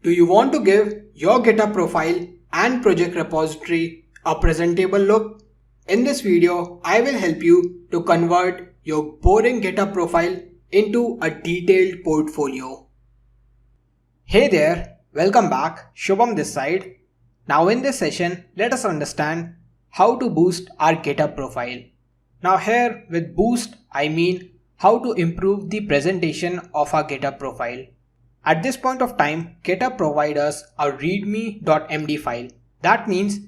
Do you want to give your GitHub profile and project repository a presentable look? In this video, I will help you to convert your boring GitHub profile into a detailed portfolio. Hey there, welcome back, Shubham this side. Now in this session, let us understand how to boost our GitHub profile. Now here with boost, I mean how to improve the presentation of our GitHub profile. At this point of time, GitHub provides us a readme.md file. That means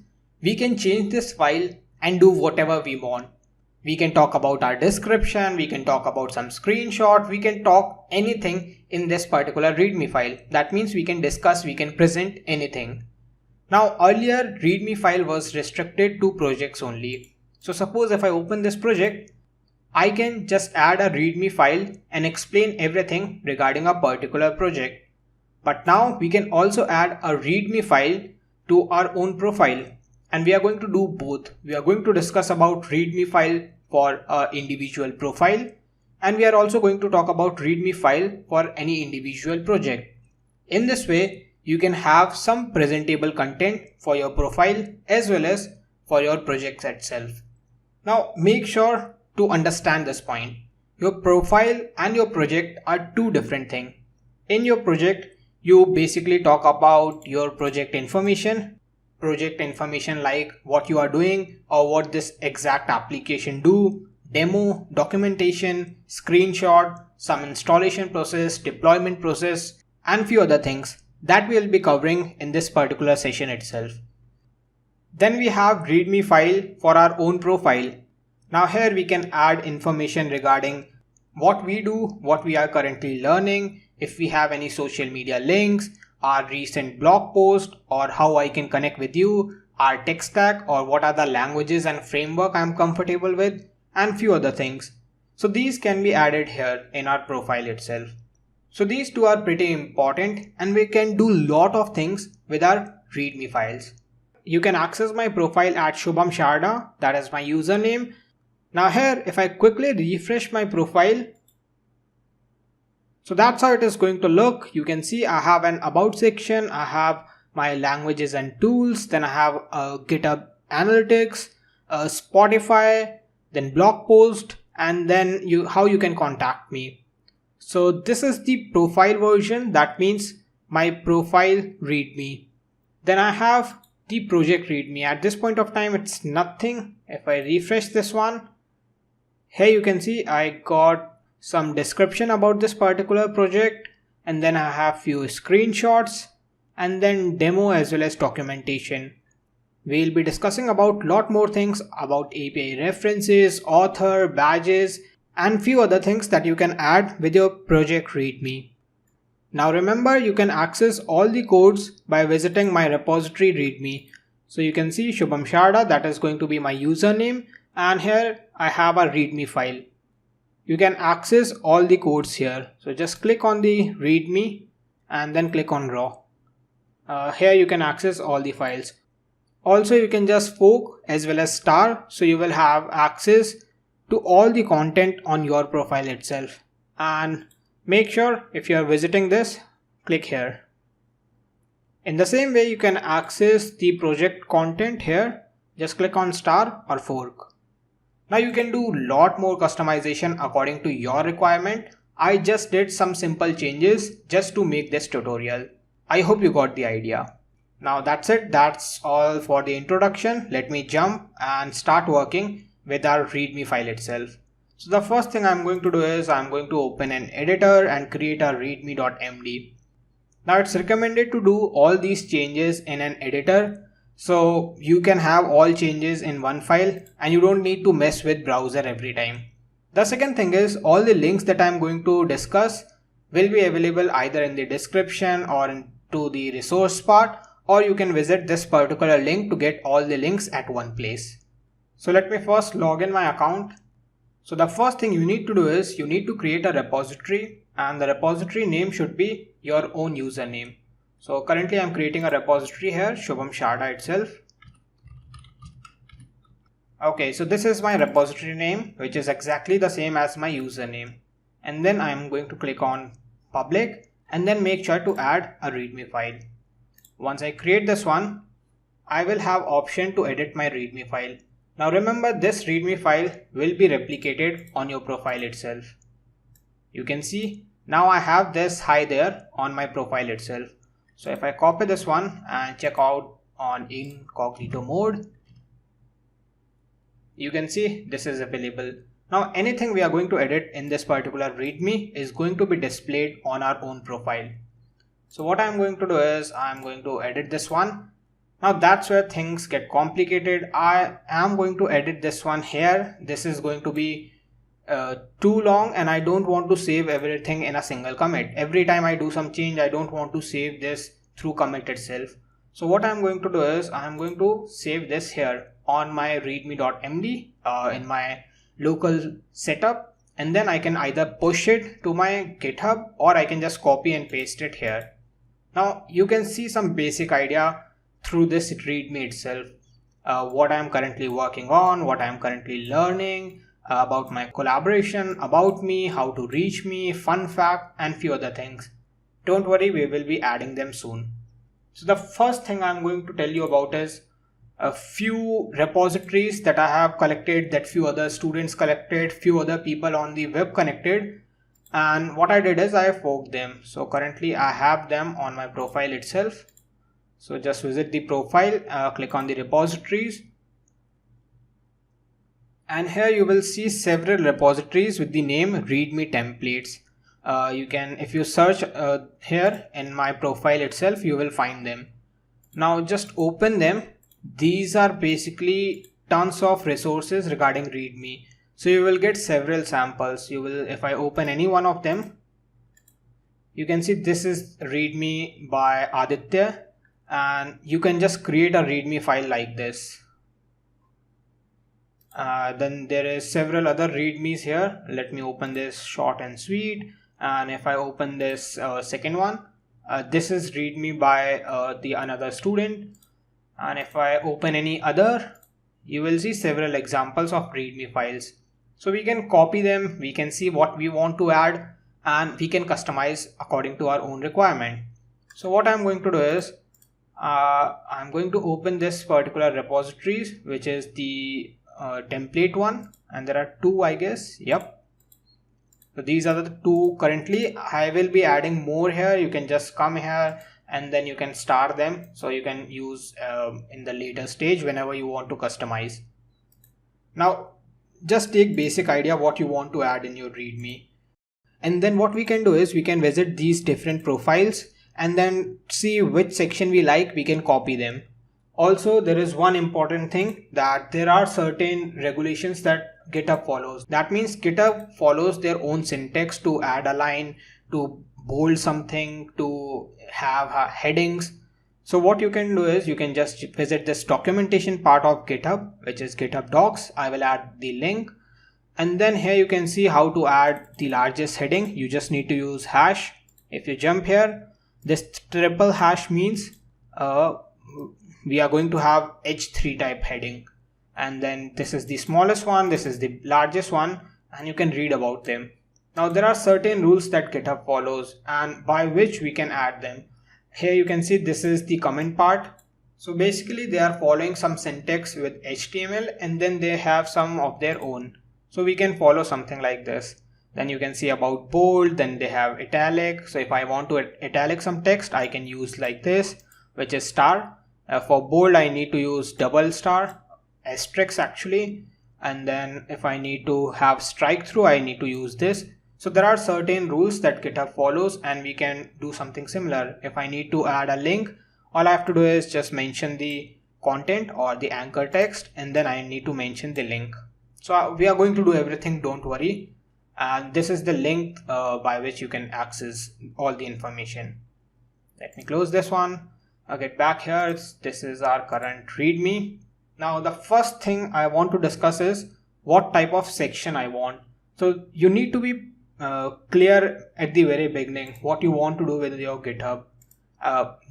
we can change this file and do whatever we want. We can talk about our description, we can talk about some screenshot, we can talk anything in this particular readme file. That means we can discuss, we can present anything. Now earlier readme file was restricted to projects only. So suppose if I open this project, I can just add a readme file and explain everything regarding a particular project. But now we can also add a readme file to our own profile, and we are going to do both. We are going to discuss about readme file for an individual profile, and we are also going to talk about readme file for any individual project. In this way, you can have some presentable content for your profile as well as for your projects itself. Now make sure to understand this point. Your profile and your project are two different things. In your project, you basically talk about your project information like what you are doing or what this exact application do, demo, documentation, screenshot, some installation process, deployment process, and few other things that we will be covering in this particular session itself. Then we have readme file for our own profile. Now here we can add information regarding what we do, what we are currently learning, if we have any social media links, our recent blog post, or how I can connect with you, our tech stack, or what are the languages and framework I'm comfortable with, and few other things. So these can be added here in our profile itself. So these two are pretty important, and we can do lot of things with our readme files. You can access my profile at Shubham Sarda, that is my username. Now here, if I quickly refresh my profile, so that's how it is going to look. You can see I have an about section, I have my languages and tools, then I have a GitHub Analytics, a Spotify, then blog post, and then how you can contact me. So this is the profile version, that means my profile readme. Then I have the project readme. At this point of time, it's nothing. If I refresh this one, here you can see I got some description about this particular project, and then I have few screenshots and then demo as well as documentation. We'll be discussing about lot more things about API references, author, badges, and few other things that you can add with your project readme. Now remember, you can access all the codes by visiting my repository readme. So you can see Shubham Sarda, that is going to be my username, and here I have a readme file. You can access all the codes here. So just click on the readme and then click on raw. Here you can access all the files. Also you can just fork as well as star, so you will have access to all the content on your profile itself. And make sure if you are visiting this, click here. In the same way, you can access the project content here. Just click on star or fork. Now you can do lot more customization according to your requirement. I just did some simple changes just to make this tutorial. I hope you got the idea. Now that's it. That's all for the introduction. Let me jump and start working with our readme file itself. So the first thing I'm going to do is I'm going to open an editor and create a readme.md. Now it's recommended to do all these changes in an editor, so you can have all changes in one file and you don't need to mess with browser every time. The second thing is all the links that I'm going to discuss will be available either in the description or into the resource part, or you can visit this particular link to get all the links at one place. So let me first log in my account. So the first thing you need to do is you need to create a repository, and the repository name should be your own username. So currently I'm creating a repository here, Shubham Sarda itself. Okay, so this is my repository name, which is exactly the same as my username. And then I'm going to click on public and then make sure to add a readme file. Once I create this one, I will have option to edit my readme file. Now remember, this readme file will be replicated on your profile itself. You can see now I have this hi there on my profile itself. So if I copy this one and check out on incognito mode, you can see this is available. Now anything we are going to edit in this particular readme is going to be displayed on our own profile. So what I'm going to do is I'm going to edit this one. Now that's where things get complicated. I am going to edit this one here. This is going to be too long and I don't want to save everything in a single commit. Every time I do some change, I don't want to save this through commit itself. So what I'm going to do is I'm going to save this here on my readme.md in my local setup, and then I can either push it to my GitHub or I can just copy and paste it here. Now you can see some basic idea through this readme itself, what I'm currently working on, what I'm currently learning, about my collaboration, about me, how to reach me, fun fact, and few other things. Don't worry, we will be adding them soon. So the first thing I'm going to tell you about is a few repositories that I have collected, that few other students collected, few other people on the web connected, and what I did is I forked them. So currently I have them on my profile itself. So just visit the profile, click on the repositories, and here you will see several repositories with the name readme templates. You can, if you search here in my profile itself, you will find them. Now just open them. These are basically tons of resources regarding readme. So you will get several samples. You will, if I open any one of them, you can see this is readme by Aditya, and you can just create a readme file like this. Then there is several other readmes here. Let me open this short and sweet, and if I open this second one, this is readme by the another student, and if I open any other, you will see several examples of readme files. So we can copy them, we can see what we want to add, and we can customize according to our own requirement. So what I'm going to do is I'm going to open this particular repositories, which is the template one, and there are two, I guess. Yep. So these are the two currently. I will be adding more here. You can just come here and then you can start them, so you can use in the later stage whenever you want to customize. Now just take basic idea what you want to add in your readme, and then what we can do is we can visit these different profiles and then see which section we like. We can copy them. Also, there is one important thing, that there are certain regulations that GitHub follows. That means GitHub follows their own syntax to add a line, to bold something, to have headings. So what you can do is you can just visit this documentation part of GitHub, which is GitHub Docs. I will add the link, and then here you can see how to add the largest heading. You just need to use hash. If you jump here, this triple hash means we are going to have H3 type heading, and then this is the smallest one, this is the largest one, and you can read about them. Now there are certain rules that GitHub follows and by which we can add them. Here you can see this is the comment part. So basically they are following some syntax with HTML, and then they have some of their own. So we can follow something like this. Then you can see about bold, then they have italic. So if I want to italic some text, I can use like this, which is star. For bold, I need to use double star, asterisk actually, and then if I need to have strike through, I need to use this. So there are certain rules that GitHub follows, and we can do something similar. If I need to add a link, all I have to do is just mention the content or the anchor text, and then I need to mention the link. So we are going to do everything, don't worry. And this is the link by which you can access all the information. Let me close this one. I'll get back here. This is our current readme. Now the first thing I want to discuss is what type of section I want. So you need to be clear at the very beginning what you want to do with your GitHub.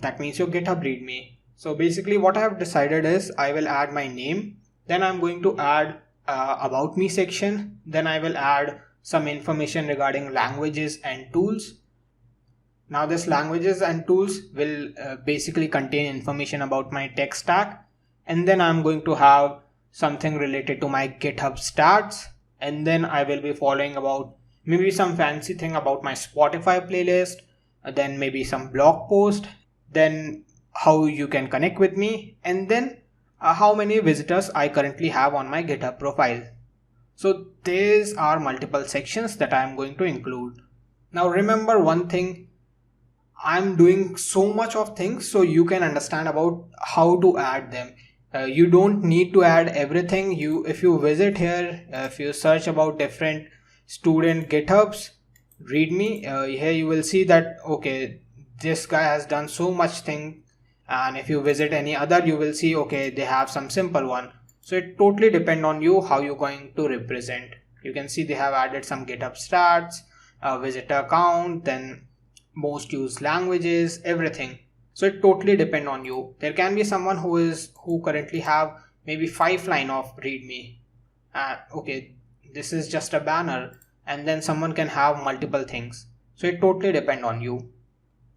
That means your GitHub README. So basically what I have decided is I will add my name, then I'm going to add about me section, then I will add some information regarding languages and tools. Now this languages and tools will basically contain information about my tech stack, and then I'm going to have something related to my GitHub stats, and then I will be following about maybe some fancy thing about my Spotify playlist, then maybe some blog post, then how you can connect with me, and then how many visitors I currently have on my GitHub profile. So these are multiple sections that I am going to include. Now remember one thing, I'm doing so much of things so you can understand about how to add them. You don't need to add everything. If you visit here, if you search about different student GitHubs README, here you will see that okay, this guy has done so much thing, and if you visit any other you will see okay, they have some simple one. So it totally depend on you how you're going to represent. You can see they have added some GitHub stats, visitor count, then most used languages, everything. So it totally depend on you. There can be someone who currently have maybe 5 line of README. Okay, this is just a banner, and then someone can have multiple things. So it totally depend on you.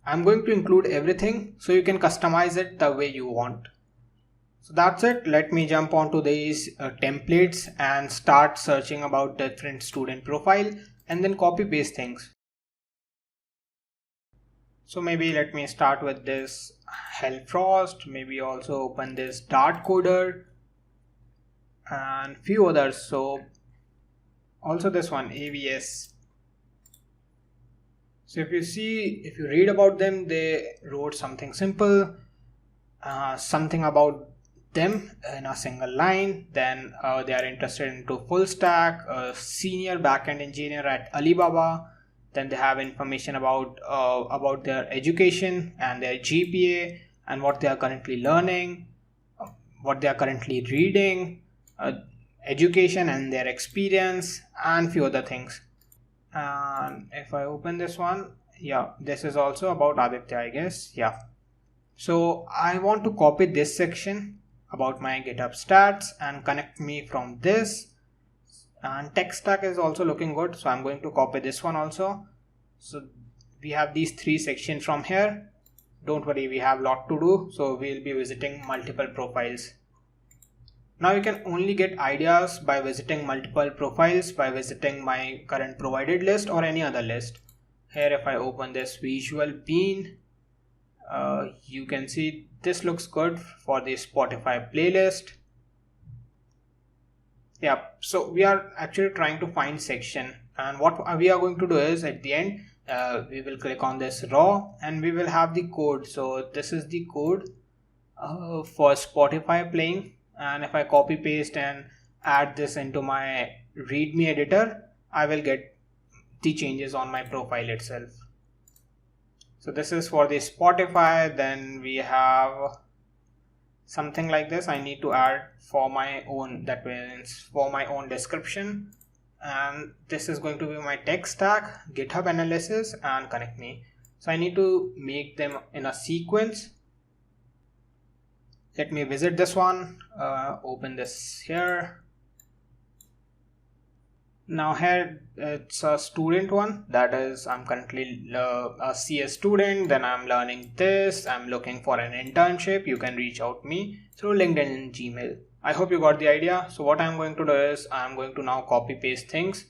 I'm going to include everything so you can customize it the way you want. So that's it. Let me jump onto these templates and start searching about different student profile and then copy paste things. So maybe let me start with this Hellfrost, maybe also open this Dart Coder and few others. So also this one AVS. So if you read about them, they wrote something simple, something about them in a single line. Then they are interested into full stack, senior backend engineer at Alibaba. Then they have information about their education and their GPA and what they are currently learning, what they are currently reading, education and their experience, and few other things. And if I open this one, yeah, this is also about Aditya, I guess. Yeah. So I want to copy this section about my GitHub stats and connect me from this. And tech stack is also looking good, so I'm going to copy this one also. So we have these 3 sections from here. Don't worry, we have a lot to do, so we'll be visiting multiple profiles. Now you can only get ideas by visiting multiple profiles, by visiting my current provided list or any other list. Here if I open this visual bean, you can see this looks good for the Spotify playlist. Yeah, so we are actually trying to find section, and what we are going to do is at the end we will click on this raw and we will have the code. So this is the code for Spotify playing, and if I copy paste and add this into my readme editor, I will get the changes on my profile itself. So this is for the Spotify. Then we have something like this I need to add for my own, that means for my own description, and this is going to be my tech stack, GitHub analysis, and connect me. So I need to make them in a sequence. Let me visit this one, open this here. Now here it's a student one, that is I'm currently a CS student, then I'm learning this, I'm looking for an internship. You can reach out me through LinkedIn and Gmail. I hope you got the idea. So what I'm going to do is I'm going to now copy paste things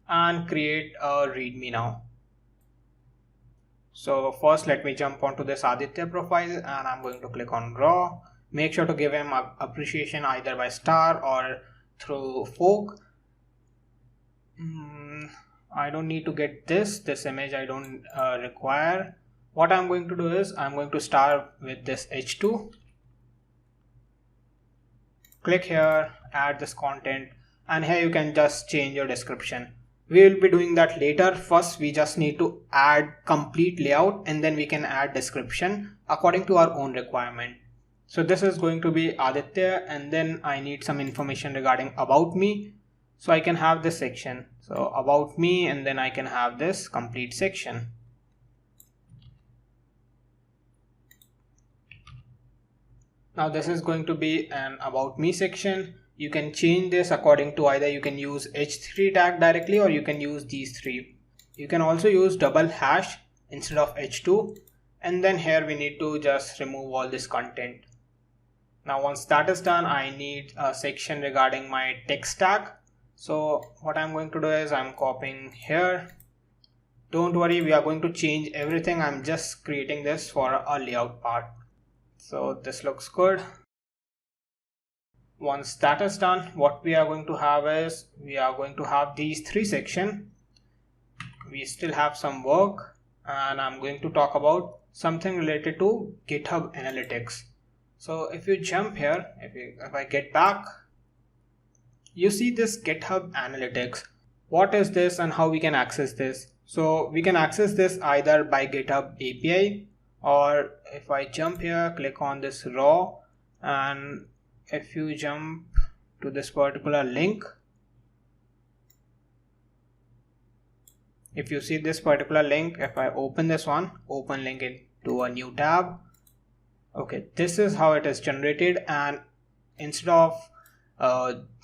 and create a readme now. So first let me jump onto this Aditya profile and I'm going to click on raw. Make sure to give him appreciation either by star or through folk. I don't need to get this image, I don't require. What I'm going to do is I'm going to start with this h2, click here, add this content, and here you can just change your description. We will be doing that later. First we just need to add complete layout and then we can add description according to our own requirement. So this is going to be Aditya, and then I need some information regarding about me. So I can have this section, so about me, and then I can have this complete section. Now this is going to be an about me section. You can change this according to either you can use h3 tag directly or you can use these 3. You can also use double hash instead of h2, and then here we need to just remove all this content. Now once that is done, I need a section regarding my tech stack. So what I'm going to do is I'm copying here. Don't worry, we are going to change everything. I'm just creating this for a layout part. So this looks good. Once that is done, what we are going to have is we are going to have these three sections. We still have some work, and I'm going to talk about something related to GitHub Analytics. So if you jump here, if I get back, you see this GitHub Analytics. What is this and how we can access this? So we can access this either by GitHub API, or if I jump here, click on this raw, and if you jump to this particular link, if you see this particular link, if I open this one, open link into a new tab. Okay, this is how it is generated, and instead of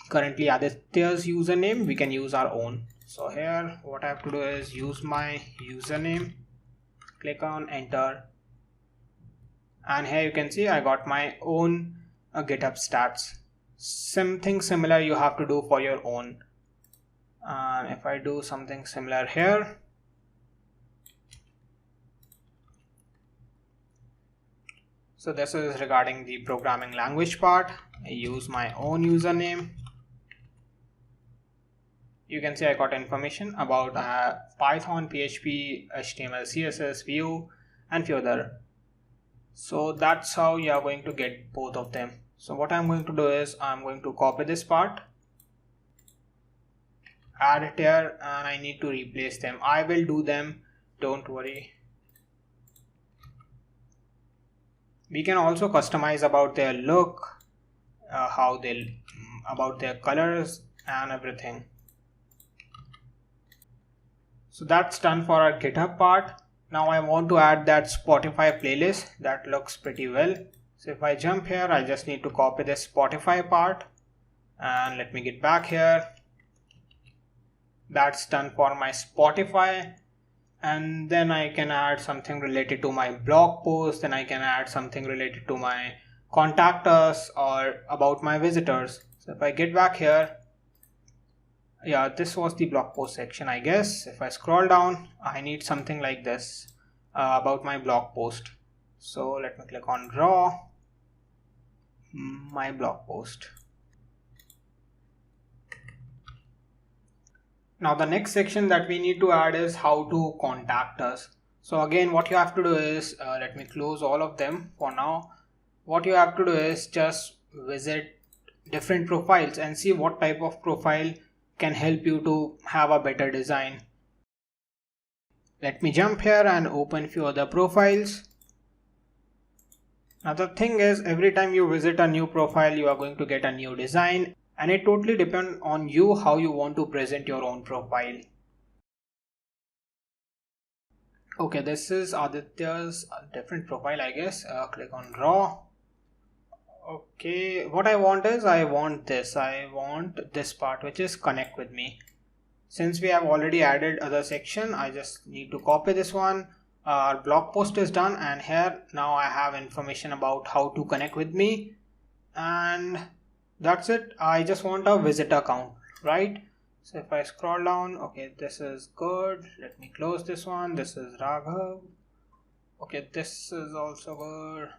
currently Aditya's username, we can use our own. So here what I have to do is use my username, click on enter, and here you can see I got my own GitHub stats. Something similar you have to do for your own. And if I do something similar here, so this is regarding the programming language part. I use my own username. You can see I got information about Python, PHP, HTML, CSS, Vue, and few other. So that's how you are going to get both of them. So what I'm going to do is I'm going to copy this part, add it here, and I need to replace them. I will do them, don't worry. We can also customize about their look, about their colors and everything. So that's done for our GitHub part. Now I want to add that Spotify playlist. That looks pretty well. So if I jump here, I just need to copy this Spotify part, and let me get back here. That's done for my Spotify. And then I can add something related to my blog post, then I can add something related to my contact us or about my visitors. So if I get back here, yeah, this was the blog post section, I guess. If I scroll down, I need something like this about my blog post. So let me click on raw, my blog post. Now the next section that we need to add is how to contact us. So again, what you have to do is, let me close all of them for now. What you have to do is just visit different profiles and see what type of profile can help you to have a better design. Let me jump here and open few other profiles. Now the thing is, every time you visit a new profile, you are going to get a new design. And it totally depends on you how you want to present your own profile. Okay, this is Aditya's different profile, I guess. Click on raw. Okay, what I want is I want this part, which is connect with me. Since we have already added other section, I just need to copy this one. Our blog post is done, and here now I have information about how to connect with me, and that's it. I just want a visitor count, right? So if I scroll down, okay, this is good. Let me close this one. This is Raghav. Okay, this is also good.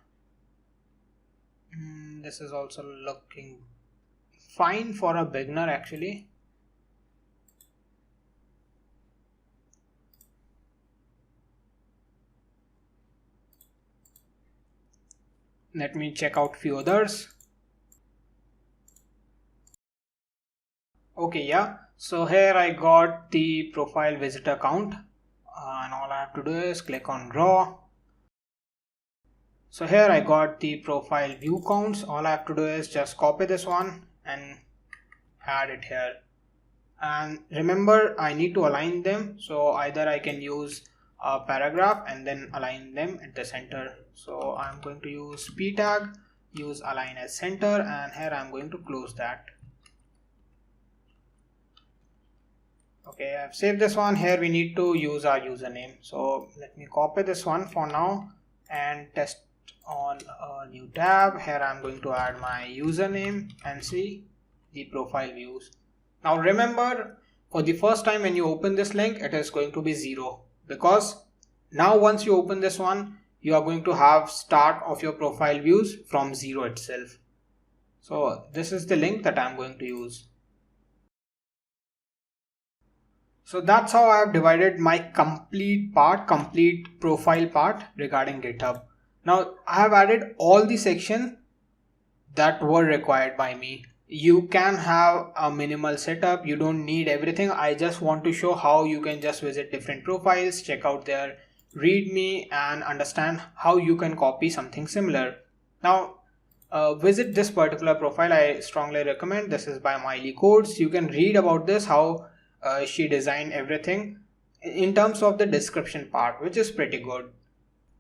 This is also looking fine for a beginner actually. Let me check out few others. Okay, yeah, so here I got the profile visitor count, and all I have to do is click on raw. So here I got the profile view counts. All I have to do is just copy this one and add it here. And remember, I need to align them. So either I can use a paragraph and then align them at the center. So I'm going to use p tag, use align as center, and here I'm going to close that. Okay, I've saved this one. Here we need to use our username. So let me copy this one for now and test on a new tab. Here I'm going to add my username and see the profile views. Now remember, for the first time when you open this link, it is going to be 0, because now once you open this one, you are going to have start of your profile views from 0 itself. So this is the link that I'm going to use. So that's how I have divided my complete profile part regarding GitHub. Now I have added all the sections that were required by me. You can have a minimal setup, you don't need everything. I just want to show how you can just visit different profiles, check out their README and understand how you can copy something similar. Now visit this particular profile. I strongly recommend. This is by Miley Codes. You can read about this, how she designed everything in terms of the description part, which is pretty good.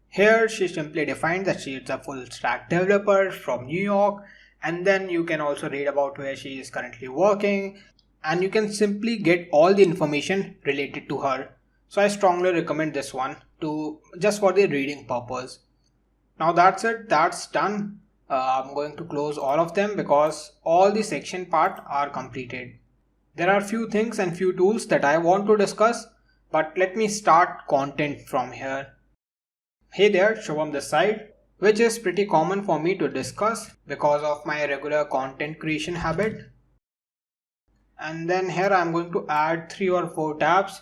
Here she simply defined that she is a full stack developer from New York, and then you can also read about where she is currently working, and you can simply get all the information related to her. So I strongly recommend this one to just for the reading purpose. Now that's it, that's done. I'm going to close all of them because all the section part are completed. There are few things and few tools that I want to discuss, but let me start content from here. Hey there, Shubham this side, which is pretty common for me to discuss because of my regular content creation habit. And then here I'm going to add 3 or 4 tabs,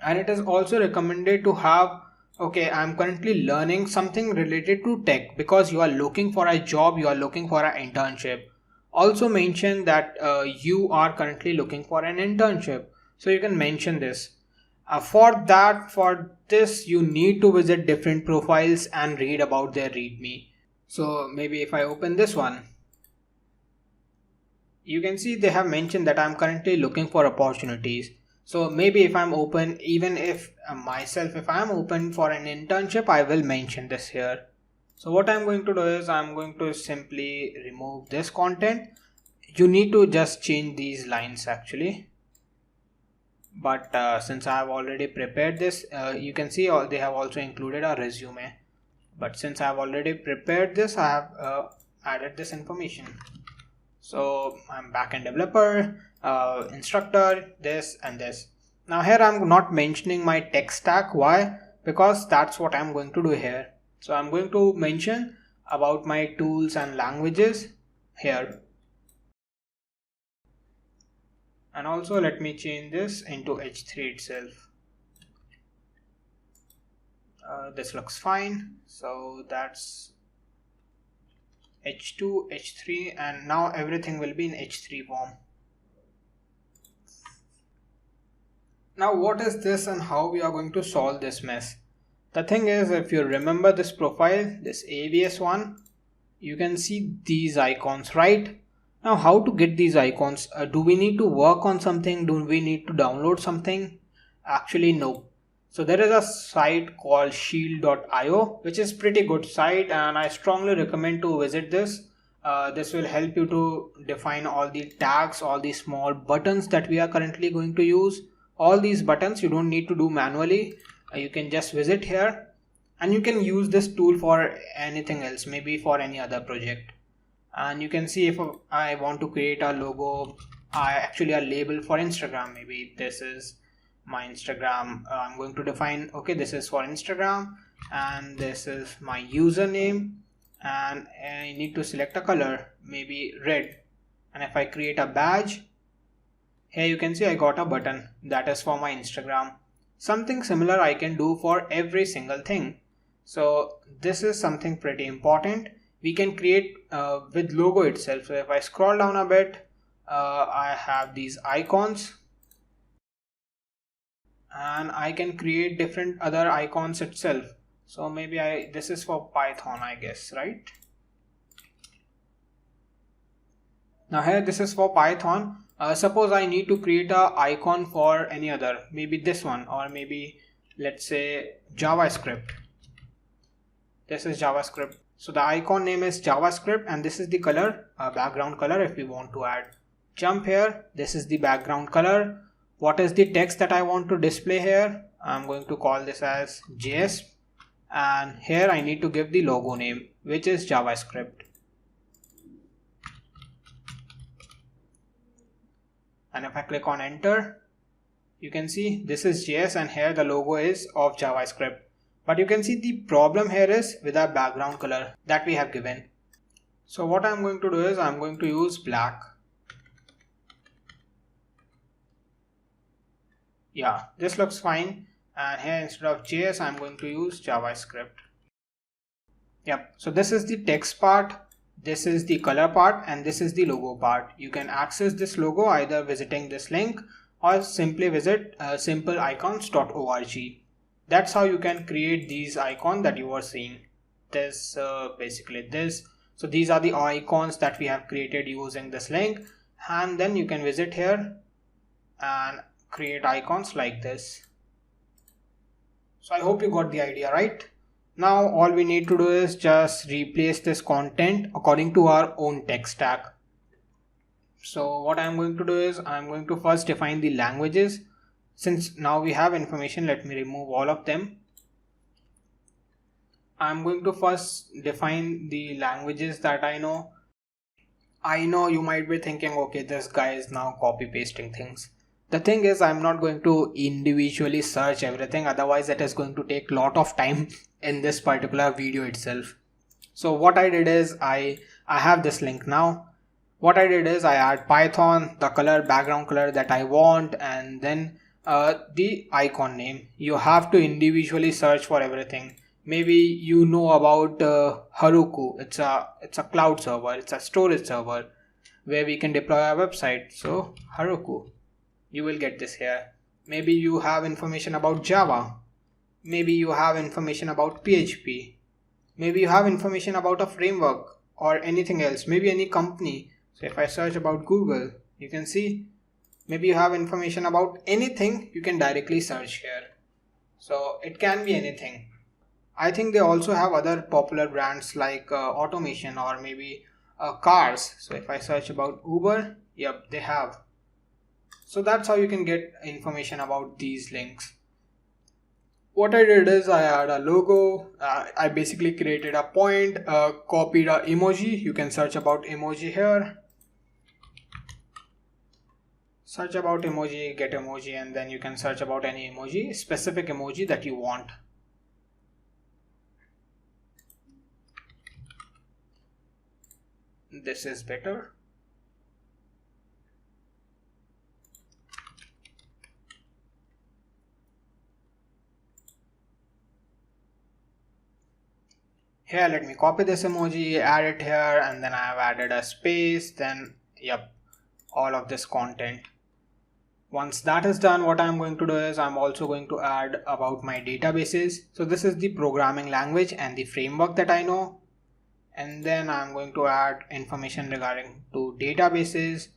and it is also recommended to have, okay, I'm currently learning something related to tech, because you are looking for a job, you are looking for an internship. Also mention that you are currently looking for an internship, so you can mention this. For this you need to visit different profiles and read about their README. So maybe if I open this one, you can see they have mentioned that I'm currently looking for opportunities. So maybe if I'm open, even if if I'm open for an internship, I will mention this here. So what I'm going to do is I'm going to simply remove this content. You need to just change these lines actually. But since I have already prepared this, you can see they have also included a resume. But since I have already prepared this, I have added this information. So I'm backend developer, instructor, this and this. Now here I'm not mentioning my tech stack. Why? Because that's what I'm going to do here. So I'm going to mention about my tools and languages here. And also let me change this into H3 itself. This looks fine. So that's H2, H3, and now everything will be in H3 form. Now what is this and how we are going to solve this mess? The thing is, if you remember this profile, this AVS one, you can see these icons, right? Now how to get these icons? Do we need to work on something? Do we need to download something? Actually no. So there is a site called shield.io, which is pretty good site, and I strongly recommend to visit this. This will help you to define all the tags, all the small buttons that we are currently going to use. All these buttons you don't need to do manually. You can just visit here and you can use this tool for anything else, maybe for any other project. And you can see if I want to create a logo, actually a label for Instagram, maybe this is my Instagram. I'm going to define, okay, this is for Instagram and this is my username, and I need to select a color, maybe red. And if I create a badge, here you can see I got a button that is for my Instagram. Something similar I can do for every single thing. So this is something pretty important. We can create with logo itself. So if I scroll down a bit, I have these icons, and I can create different other icons itself. So maybe this is for Python, I guess, right? Now here this is for Python. Suppose I need to create a icon for any other, maybe this one, or maybe let's say JavaScript. This is JavaScript. So the icon name is JavaScript, and this is the color, background color if we want to add. Jump here, this is the background color. what is the text that I want to display here. I'm going to call this as JS, and here I need to give the logo name, which is JavaScript. And if I click on enter, you can see this is JS and here the logo is of JavaScript. But you can see the problem here is with our background color that we have given. So what I'm going to do is I'm going to use black. Yeah, this looks fine. And here instead of JS, I'm going to use JavaScript. Yep, so this is the text part, this is the color part, and this is the logo part. You can access this logo either visiting this link or simply visit simpleicons.org. That's how you can create these icons that you are seeing. This basically this. So these are the icons that we have created using this link, and then you can visit here and create icons like this. So I hope you got the idea, right? Now all we need to do is just replace this content according to our own tech stack. So what I'm going to do is I'm going to first define the languages. Since now we have information, let me remove all of them. I'm going to first define the languages that I know. I know you might be thinking, okay, this guy is now copy pasting things. The thing is, I'm not going to individually search everything, otherwise it is going to take a lot of time in this particular video itself. So what I did is I have this link now. What I did is I add Python, the color, background color that I want, and then the icon name. You have to individually search for everything. Maybe you know about Heroku. It's a cloud server, it's a storage server where we can deploy our website. So Heroku, you will get this here. Maybe you have information about Java. Maybe you have information about PHP. Maybe you have information about a framework or anything else. Maybe any company. So if I search about Google, you can see maybe you have information about anything, you can directly search here. So it can be anything. I think they also have other popular brands like automation or maybe cars. So if I search about Uber, yep, they have. So that's how you can get information about these links. What I did is I had a logo. I basically created a point, copied a emoji. You can search about emoji here. Search about emoji, get emoji, and then you can search about any emoji, specific emoji that you want. This is better. Here, let me copy this emoji, add it here, and then I have added a space, then yep, all of this content. Once that is done, what I'm going to do is I'm also going to add about my databases. So this is the programming language and the framework that I know. And then I'm going to add information regarding to databases.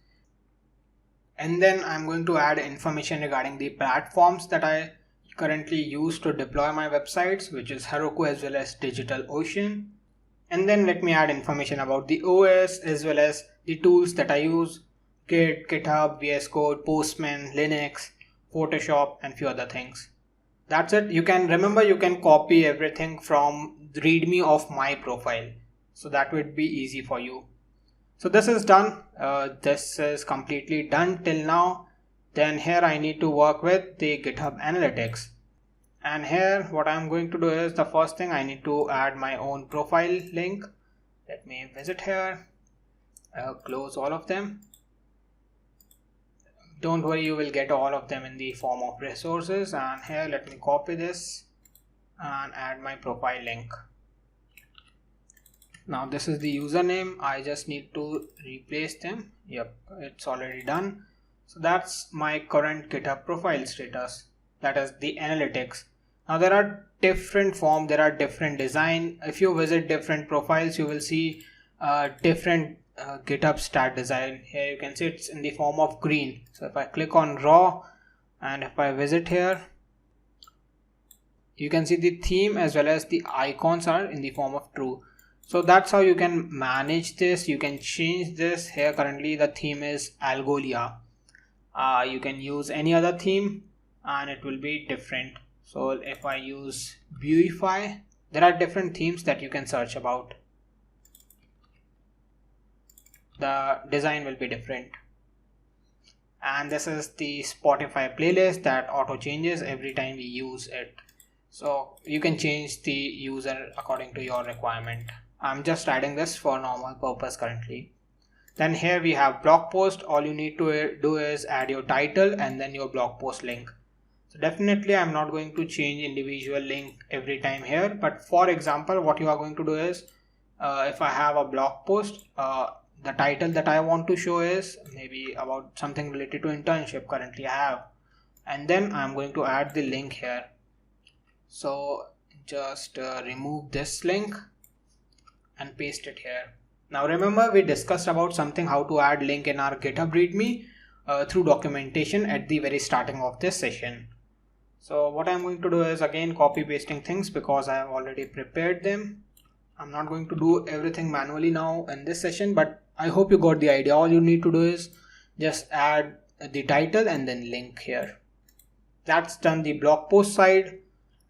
And then I'm going to add information regarding the platforms that I currently use to deploy my websites, which is Heroku as well as DigitalOcean. And then let me add information about the OS as well as the tools that I use: Git, GitHub, VS Code, Postman, Linux, Photoshop, and few other things. That's it. You can remember, you can copy everything from the README of my profile. So that would be easy for you. So this is done. This is completely done till now. Then here I need to work with the GitHub Analytics. And here what I'm going to do is the first thing I need to add my own profile link. Let me visit here. Close all of them. Don't worry, you will get all of them in the form of resources. And here let me copy this and add my profile link. Now this is the username. I just need to replace them. Yep, it's already done. So that's my current GitHub profile status. That is the analytics. Now there are different forms, there are different design. If you visit different profiles, you will see different GitHub stat design. Here you can see it's in the form of green. So if I click on raw and if I visit here, you can see the theme as well as the icons are in the form of true. So that's how you can manage this. You can change this. Here currently the theme is Algolia. You can use any other theme and it will be different. So if I use Beautify, there are different themes that you can search about. The design will be different. And this is the Spotify playlist that auto changes every time we use it. So you can change the user according to your requirement. I'm just adding this for normal purpose currently. Then here we have blog post. All you need to do is add your title and then your blog post link. So definitely I'm not going to change individual link every time here, but for example what you are going to do is if I have a blog post, the title that I want to show is maybe about something related to internship currently I have, and then I'm going to add the link here. So just remove this link and paste it here. Now remember, we discussed about something how to add link in our GitHub README through documentation at the very starting of this session. So what I'm going to do is again copy pasting things because I have already prepared them. I'm not going to do everything manually now in this session, but I hope you got the idea. All you need to do is just add the title and then link here. That's done the blog post side.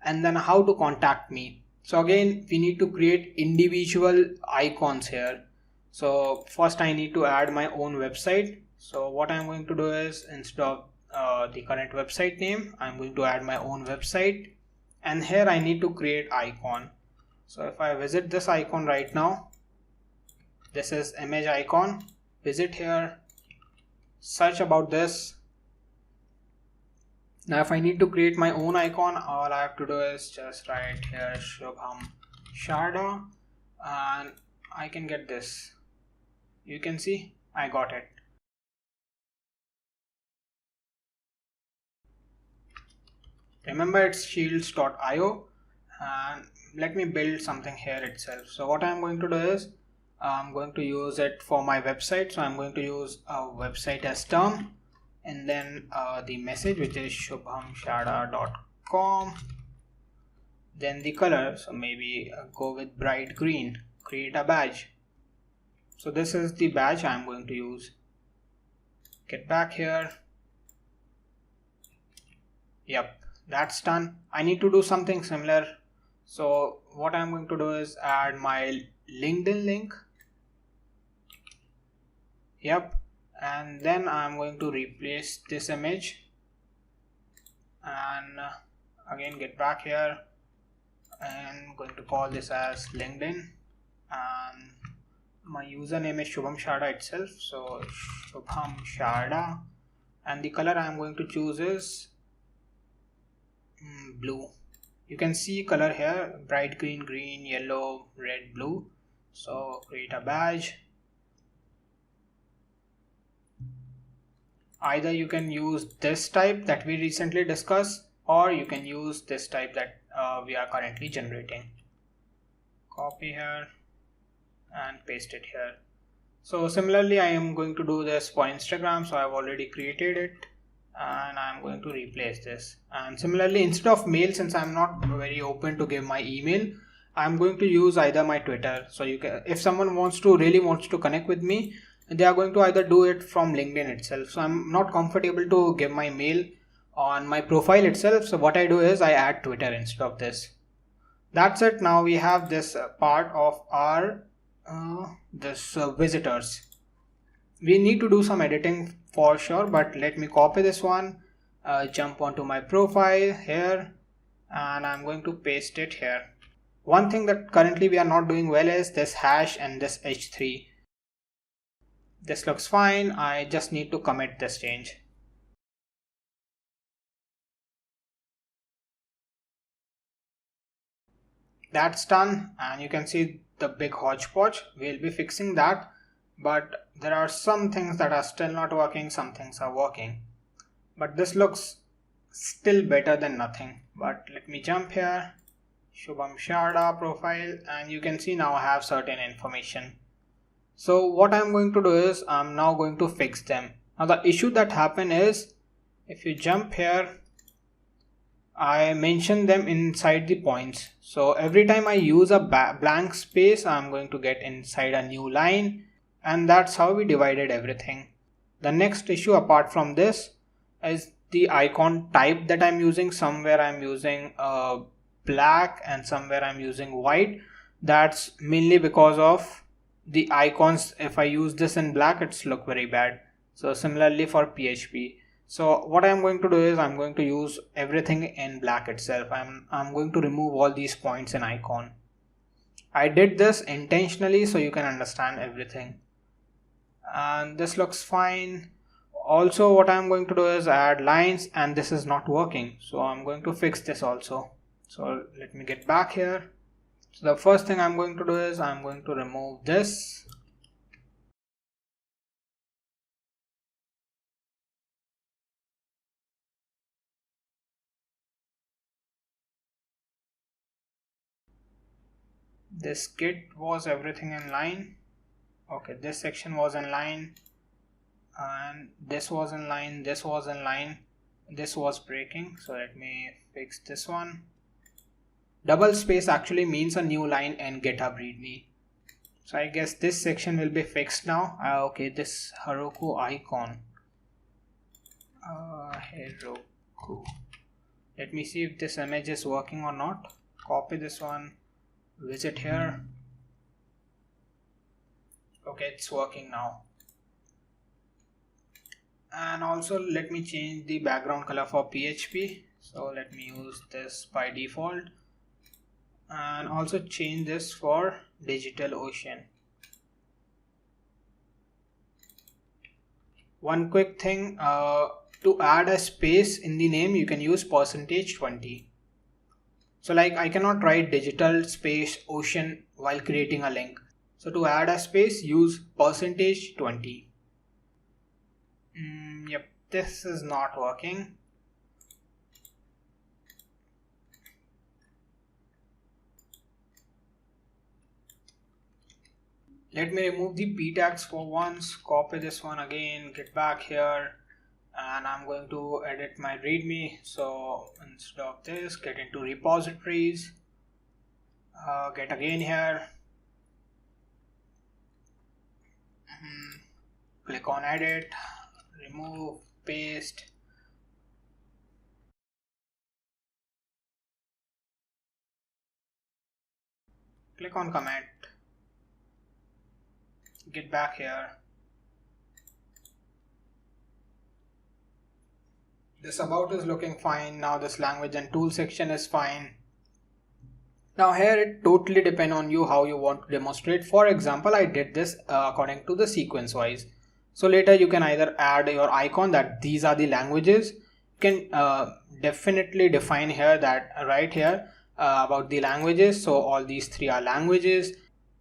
And then how to contact me. So again, we need to create individual icons here. So first I need to add my own website. So what I'm going to do is instead of the current website name, I'm going to add my own website, and here I need to create icon. So if I visit this icon right now, this is image icon. Visit here, search about this. Now if I need to create my own icon, all I have to do is just write here Shubham Sarda and I can get this. You can see I got it. Remember, it's shields.io, and let me build something here itself. So what I'm going to do is I'm going to use it for my website. So I'm going to use a website as term, and then the message, which is shubhamsarda.com. Then the color, so maybe go with bright green. Create a badge. So this is the badge I'm going to use. Get back here. Yep, that's done. I need to do something similar. So what I'm going to do is add my LinkedIn link. Yep, and then I'm going to replace this image and again get back here and going to call this as LinkedIn, and my username is Shubham Sarda itself. So Shubham Sarda, and the color I'm going to choose is blue. You can see color here, bright green, green, yellow, red, blue. So create a badge. Either you can use this type that we recently discussed, or you can use this type that we are currently generating. Copy here and paste it here. So similarly I am going to do this for Instagram. So I've already created it and I'm going to replace this. And similarly, instead of mail, since I'm not very open to give my email, I'm going to use either my Twitter. So you can, if someone really wants to connect with me, they are going to either do it from LinkedIn itself. So I'm not comfortable to give my mail on my profile itself. So what I do is I add Twitter instead of this. That's it. Now we have this part of our visitors. We need to do some editing for sure, but let me copy this one, jump onto my profile here, and I'm going to paste it here. One thing that currently we are not doing well is this hash and this h3. This looks fine. I just need to commit this change. That's done, and you can see the big hodgepodge. We'll be fixing that, but there are some things that are still not working, some things are working, but this looks still better than nothing. But let me jump here, Shubham Sarda profile, and you can see now I have certain information. So what I'm going to do is I'm now going to fix them. Now the issue that happened is, if you jump here, I mention them inside the points. So every time I use a blank space, I'm going to get inside a new line, and that's how we divided everything. The next issue apart from this is the icon type that I'm using. Somewhere I'm using black and somewhere I'm using white. That's mainly because of the icons. If I use this in black, it's look very bad. So similarly for PHP. So what I'm going to do is I'm going to use everything in black itself. I'm going to remove all these points in icon. I did this intentionally so you can understand everything. And this looks fine. Also what I'm going to do is add lines, and this is not working. So I'm going to fix this also. So let me get back here. So the first thing I'm going to do is I'm going to remove this. This git was everything in line. Okay, this section was in line, and this was in line, this was in line, this was breaking. So let me fix this one. Double space actually means a new line in GitHub README. So I guess this section will be fixed now. Okay, this Heroku icon. Heroku. Let me see if this image is working or not. Copy this one, visit here. Okay, it's working now. And also let me change the background color for PHP. So let me use this by default, and also change this for DigitalOcean. One quick thing, to add a space in the name you can use %20. So like I cannot write digital space ocean while creating a link. So to add a space, use %20. Yep, this is not working. Let me remove the p tags for once, copy this one again, get back here, and I'm going to edit my readme. So instead of this, get into repositories, get again here, click on edit, remove, paste, click on commit, get back here. This about is looking fine. Now this language and tool section is fine. Now here it totally depends on you how you want to demonstrate. For example, I did this according to the sequence wise. So later you can either add your icon that these are the languages. You can definitely define here that right here about the languages. So all these three are languages.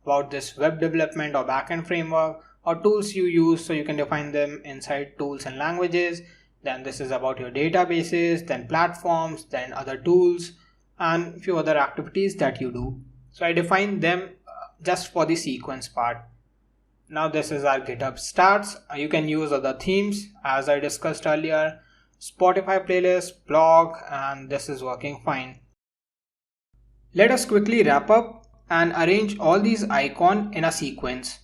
About this web development or backend framework or tools you use, so you can define them inside tools and languages. Then this is about your databases, then platforms, then other tools, and a few other activities that you do. So I define them just for the sequence part. Now this is our GitHub stats. You can use other themes as I discussed earlier, Spotify playlist, blog, and this is working fine. Let us quickly wrap up and arrange all these icons in a sequence.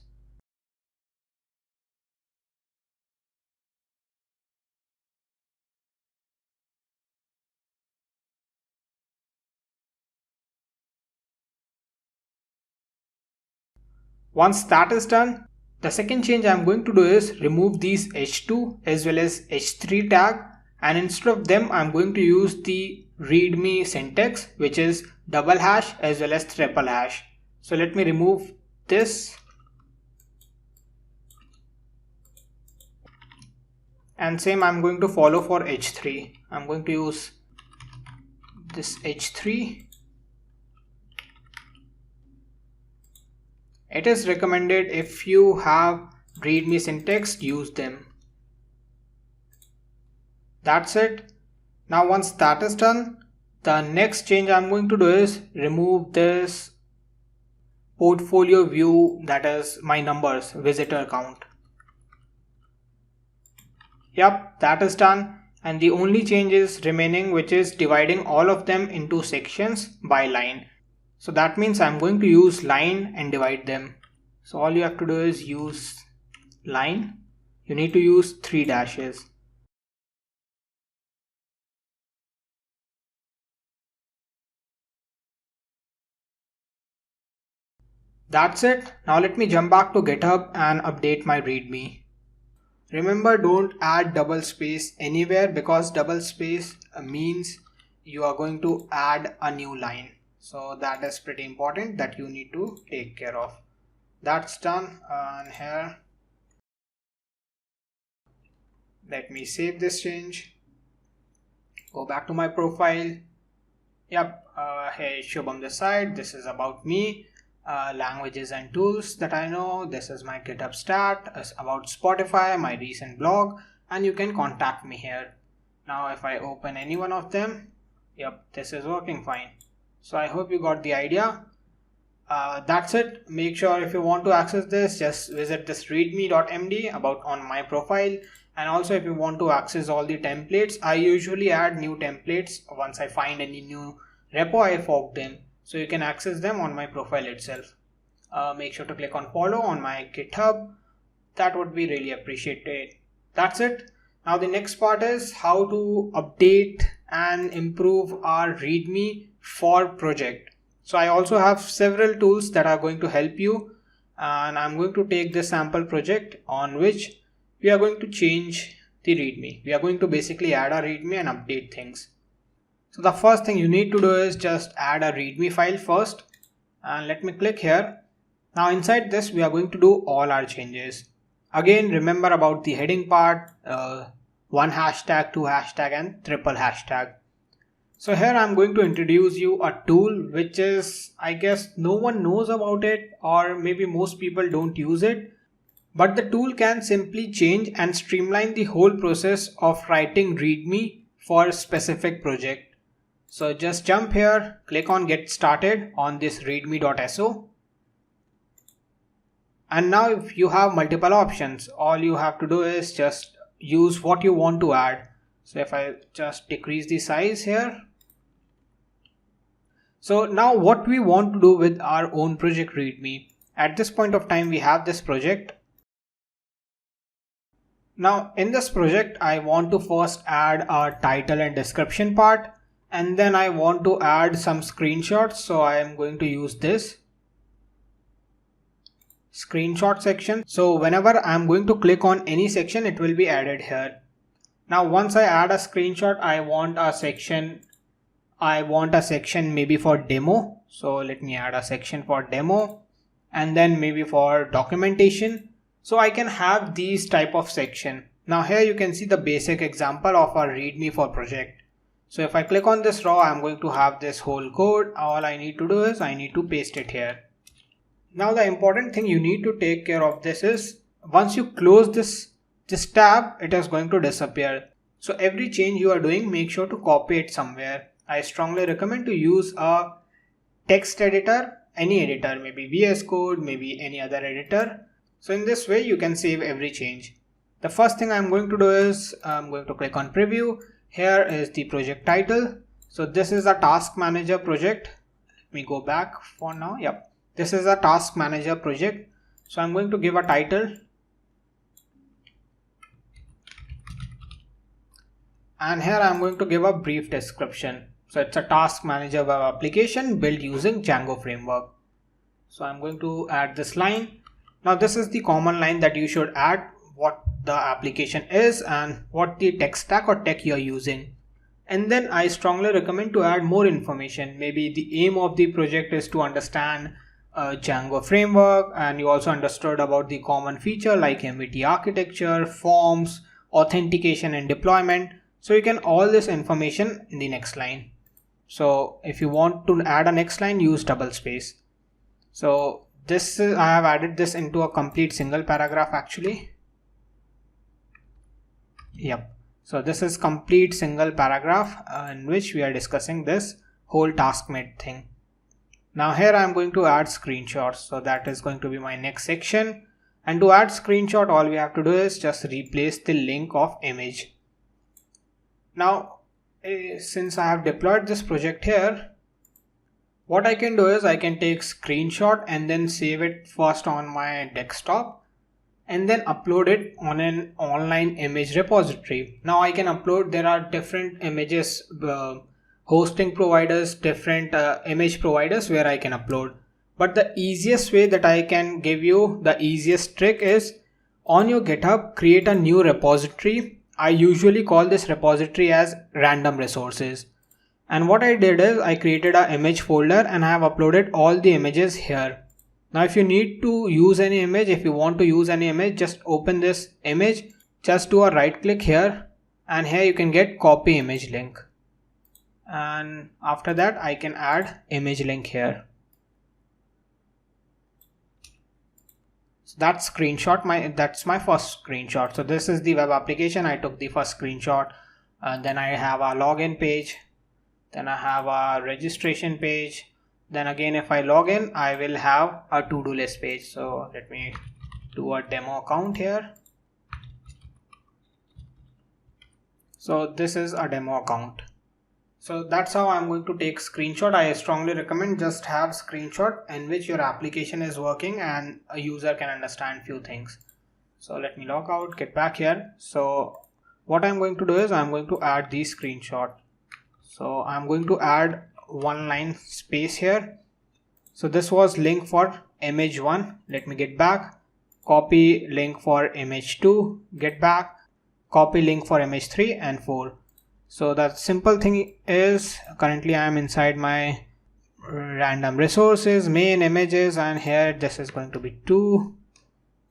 Once that is done, the second change I'm going to do is remove these h2 as well as h3 tag, and instead of them I'm going to use the readme syntax, which is double hash as well as triple hash. So let me remove this, and same I'm going to follow for h3. I'm going to use this h3. It is recommended if you have readme syntax, use them. That's it. Now once that is done, the next change I'm going to do is remove this portfolio view, that is my numbers, visitor count. Yep, that is done. And the only change is remaining, which is dividing all of them into sections by line. So that means I'm going to use line and divide them. So all you have to do is use line. you need to use 3 dashes. That's it. Now let me jump back to GitHub and update my README. Remember, don't add double space anywhere because double space means you are going to add a new line. So that is pretty important that you need to take care of. That's done. And here, let me save this change. Go back to my profile. Yep. Hey, Shubham this side. This is about me. Languages and tools that I know. This is my GitHub stat, about Spotify, my recent blog, and you can contact me here. Now if I open any one of them, yep, this is working fine. So I hope you got the idea. That's it. Make sure if you want to access this, just visit this readme.md about on my profile. And also if you want to access all the templates, I usually add new templates once I find any new repo. I fork them. So you can access them on my profile itself. Make sure to click on follow on my GitHub. That would be really appreciated. That's it. Now the next part is how to update and improve our README for project. So I also have several tools that are going to help you, and I'm going to take this sample project on which we are going to change the README. We are going to basically add a README and update things. So the first thing you need to do is just add a README file first, and let me click here. Now inside this we are going to do all our changes. Again, remember about the heading part, 1 hashtag, 2 hashtag and triple hashtag. So here I'm going to introduce you a tool which is, I guess no one knows about it, or maybe most people don't use it. But the tool can simply change and streamline the whole process of writing README for a specific project. So just jump here, click on get started on this readme.so. And now if you have multiple options, all you have to do is just use what you want to add. So if I just decrease the size here. So now what we want to do with our own project README. At this point of time we have this project. Now in this project I want to first add our title and description part. And then I want to add some screenshots, so I am going to use this screenshot section. So whenever I am going to click on any section, it will be added here. Now once I add a screenshot, I want a section maybe for demo. So let me add a section for demo, and then maybe for documentation. So I can have these type of section. Now here you can see the basic example of our README for project. So if I click on this row, I'm going to have this whole code. All I need to do is I need to paste it here. Now the important thing you need to take care of this is once you close this tab, it is going to disappear. So every change you are doing, make sure to copy it somewhere. I strongly recommend to use a text editor, any editor, maybe VS Code, maybe any other editor. So in this way you can save every change. The first thing I'm going to do is I'm going to click on preview. Here is the project title. So this is a task manager project. Let me go back for now. Yep. This is a task manager project. So I'm going to give a title. And here I'm going to give a brief description. So it's a task manager web application built using Django framework. So I'm going to add this line. Now this is the common line that you should add, what the application is and what the tech stack or tech you're using. And then I strongly recommend to add more information. Maybe the aim of the project is to understand Django framework, and you also understood about the common feature like MVT architecture, forms, authentication and deployment. So you can all this information in the next line. So if you want to add a next line, use double space. So this is, I have added this into a complete single paragraph actually. Yep. So this is complete single paragraph in which we are discussing this whole taskmate thing. Now here I am going to add screenshots. So that is going to be my next section. And to add screenshot, all we have to do is just replace the link of image. Now, since I have deployed this project here, what I can do is I can take screenshot and then save it first on my desktop. and then upload it on an online image repository. Now I can upload, there are different images, hosting providers, different image providers where I can upload. But the easiest way that I can give you, the easiest trick is on your GitHub, create a new repository. I usually call this repository as random resources. And what I did is I created an image folder and I have uploaded all the images here. Now if you need to use any image, if you want to use any image, just open this image, just do a right click here, and here you can get copy image link. And after that I can add image link here. So that's that's my first screenshot. So this is the web application. I took the first screenshot, and then I have a login page. Then I have a registration page. Then again, if I log in, I will have a to-do list page. So let me do a demo account here. So this is a demo account. So that's how I'm going to take screenshot. I strongly recommend just have screenshot in which your application is working and a user can understand few things. So let me log out, get back here. So what I'm going to do is I'm going to add the screenshot. So I'm going to add one line space here. So this was link for image 1. Let me get back, copy link for image 2, get back, copy link for image 3 and 4. So the simple thing is currently I am inside my random resources, main images, and here this is going to be 2,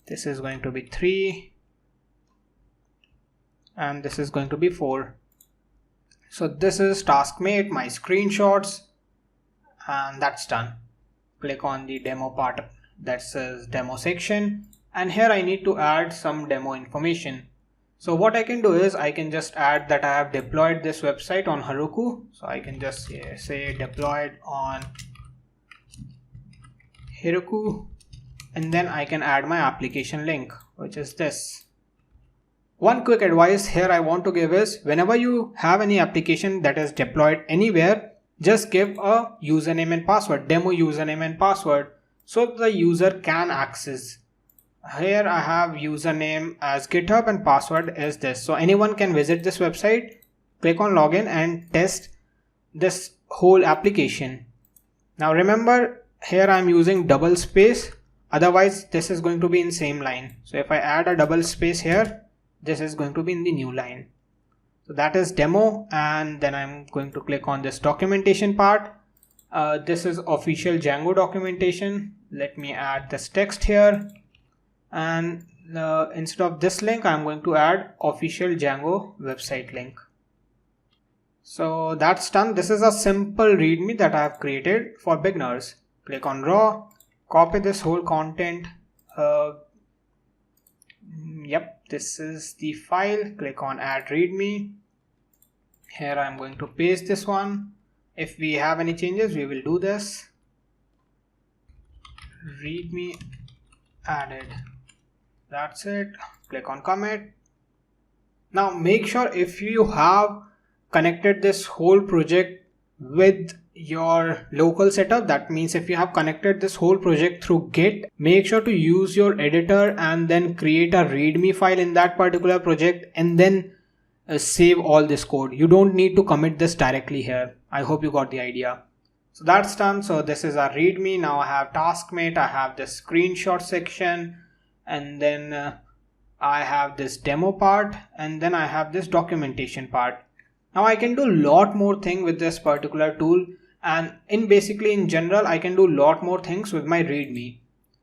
this is going to be 3, and this is going to be 4. So this is taskmate, my screenshots, and that's done. Click on the demo part that says demo section, and here I need to add some demo information. So what I can do is I can just add that I have deployed this website on Heroku. So I can just say deployed on Heroku, and then I can add my application link, which is this. One quick advice here I want to give is whenever you have any application that is deployed anywhere, just give a username and password, demo username and password, so the user can access. Here I have username as GitHub and password is this. So anyone can visit this website, click on login and test this whole application. Now remember, here I'm using double space, otherwise this is going to be in same line. So if I add a double space here, this is going to be in the new line. So that is demo, and then I'm going to click on this documentation part. This is official Django documentation. Let me add this text here, and instead of this link I'm going to add official Django website link. So that's done. This is a simple readme that I have created for beginners. Click on raw, copy this whole content. Yep, this is the file. Click on add readme. Here I'm going to paste this one. If we have any changes, we will do this. Readme added. That's it. Click on commit. Now make sure if you have connected this whole project with your local setup, that means if you have connected this whole project through Git, make sure to use your editor and then create a readme file in that particular project and then save all this code. You don't need to commit this directly here. I hope you got the idea. So that's done. So this is our readme. Now I have taskmate, I have this screenshot section, and then I have this demo part, and then I have this documentation part. Now I can do a lot more things with this particular tool, and in general I can do a lot more things with my readme.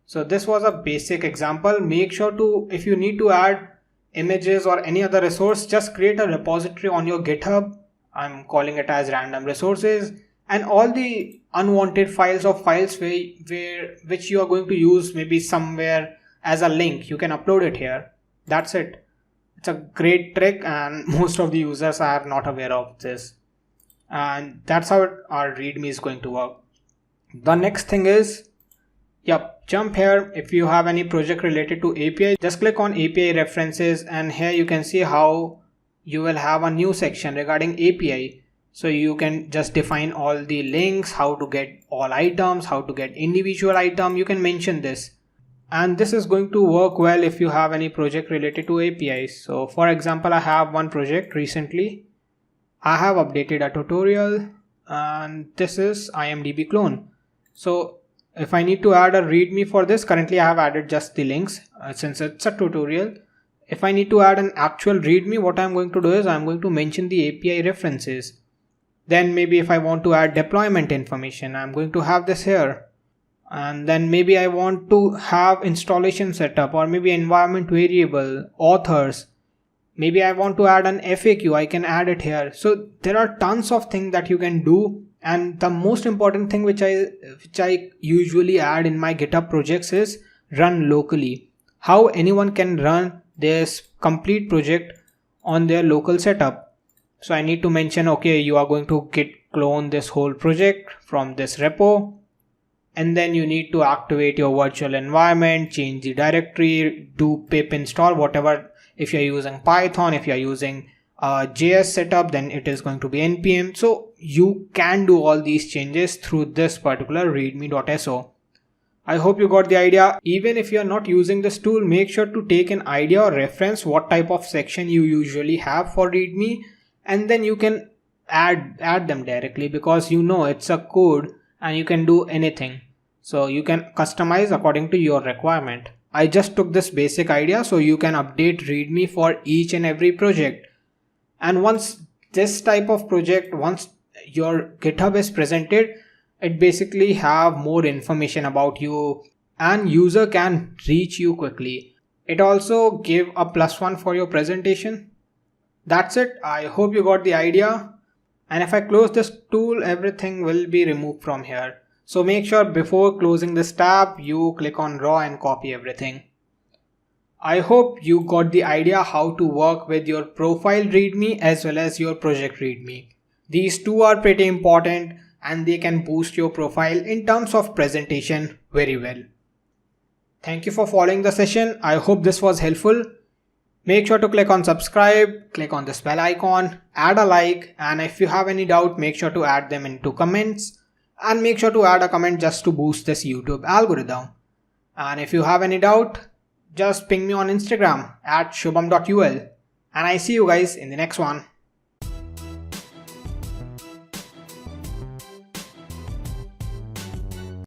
So this was a basic example. Make sure to, if you need to add images or any other resource, just create a repository on your GitHub. I'm calling it as random resources, and all the unwanted files or files which you are going to use maybe somewhere as a link, you can upload it here. That's it. It's a great trick, and most of the users are not aware of this. And that's how our readme is going to work. The next thing is, jump here. If you have any project related to API, just click on API references, and here you can see how you will have a new section regarding API. So you can just define all the links, how to get all items, how to get individual item. You can mention this. And this is going to work well if you have any project related to APIs. So for example, I have one project recently. I have updated a tutorial and this is IMDb clone. So if I need to add a README for this, currently I have added just the links since it's a tutorial. If I need to add an actual README, what I'm going to do is I'm going to mention the API references. Then maybe if I want to add deployment information, I'm going to have this here. And then maybe I want to have installation setup or maybe environment variable, authors. Maybe I want to add an FAQ, I can add it here. So there are tons of things that you can do. And the most important thing which I usually add in my GitHub projects is run locally. How anyone can run this complete project on their local setup. So I need to mention, okay, you are going to git clone this whole project from this repo. And then you need to activate your virtual environment, change the directory, do pip install, whatever. If you're using Python, if you're using JS setup, then it is going to be npm. So you can do all these changes through this particular readme.so. I hope you got the idea. Even if you're not using this tool, make sure to take an idea or reference what type of section you usually have for readme, and then you can add them directly, because you know it's a code and you can do anything. So you can customize according to your requirement. I just took this basic idea so you can update readme for each and every project. And once this type of project, once your GitHub is presented, it basically have more information about you and user can reach you quickly. It also give a +1 for your presentation. That's it. I hope you got the idea. And if I close this tool, everything will be removed from here. So make sure before closing this tab, you click on raw and copy everything. I hope you got the idea how to work with your profile readme as well as your project readme. These two are pretty important and they can boost your profile in terms of presentation very well. Thank you for following the session. I hope this was helpful. Make sure to click on subscribe, click on this bell icon, add a like, and if you have any doubt, make sure to add them into comments. And make sure to add a comment just to boost this YouTube algorithm. And if you have any doubt, just ping me on Instagram at shubham.ul. And I see you guys in the next one.